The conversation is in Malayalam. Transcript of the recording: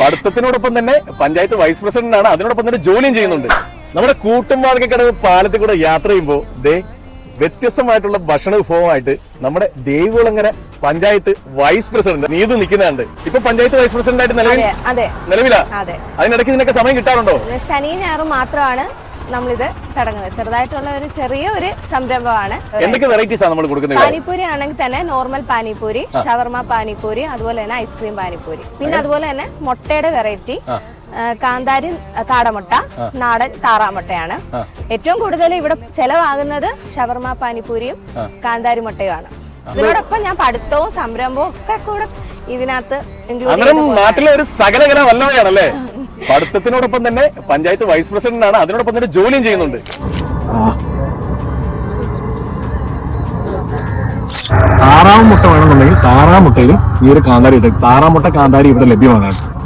പഠിത്തത്തിനോടൊപ്പം തന്നെ പഞ്ചായത്ത് വൈസ് പ്രസിഡന്റ് ആണ്, അതിനോടൊപ്പം തന്നെ ജോലിയും ചെയ്യുന്നുണ്ട്. നമ്മുടെ കൂട്ടുംവാതിക്കടവ് പാലത്തിൽ കൂടെ യാത്ര ചെയ്യുമ്പോൾ വ്യത്യസ്തമായിട്ടുള്ള ഭക്ഷണ വിഭവമായിട്ട് നമ്മുടെ ദേവികുളങ്ങര പഞ്ചായത്ത് വൈസ് പ്രസിഡന്റ് നീതു നിൽക്കുന്നുണ്ട്. ഇപ്പൊ പഞ്ചായത്ത് വൈസ് പ്രസിഡന്റ് ആയിട്ട് നിലവിലാ. അതിനിടയ്ക്ക് ഇതിനൊക്കെ സമയം കിട്ടാറുണ്ടോ? ശനി ഞായറും മാത്രമാണ് നമ്മളിത് തുടങ്ങുന്നത്. ചെറുതായിട്ടുള്ള ഒരു ചെറിയൊരു സംരംഭമാണ്. എന്തൊക്കെ വെറൈറ്റീസ് ആണ് നമ്മൾ കൊടുക്കുന്നത്? പാനിപ്പൂരി ആണെങ്കിൽ തന്നെ നോർമൽ പാനിപ്പൂരി, ഷവർമ പാനിപ്പൂരി, അതുപോലെ തന്നെ ഐസ്ക്രീം പാനിപ്പൂരി, പിന്നെ അതുപോലെ തന്നെ മുട്ടയുടെ വെറൈറ്റി, കാന്താരി കാടമുട്ട, നാടൻ താറാമുട്ടയാണ്. ഏറ്റവും കൂടുതൽ ഇവിടെ ചെലവാകുന്നത് ഷവർമ പാനിപ്പൂരിയും കാന്താരി മുട്ടയുമാണ്. ഇതിനോടൊപ്പം ഞാൻ പഠിത്തവും സംരംഭവും ഒക്കെ കൂടെ ഇതിനകത്ത് നാട്ടിലെ ഒരു സകലകല വല്ലവയാണല്ലേ. പഠിത്തത്തിനോടൊപ്പം തന്നെ പഞ്ചായത്ത് വൈസ് പ്രസിഡന്റ് ആണ്, അതിനോടൊപ്പം തന്നെ ജോലിയും ചെയ്യുന്നുണ്ട്. താറാമുട്ട വേണമെന്നുണ്ടെങ്കിൽ താറാമുട്ടയിലും ഈ ഒരു കാന്താരി ഇട്ട് താറാമുട്ട കാന്താരി ഇവിടെ ലഭ്യമാണ്.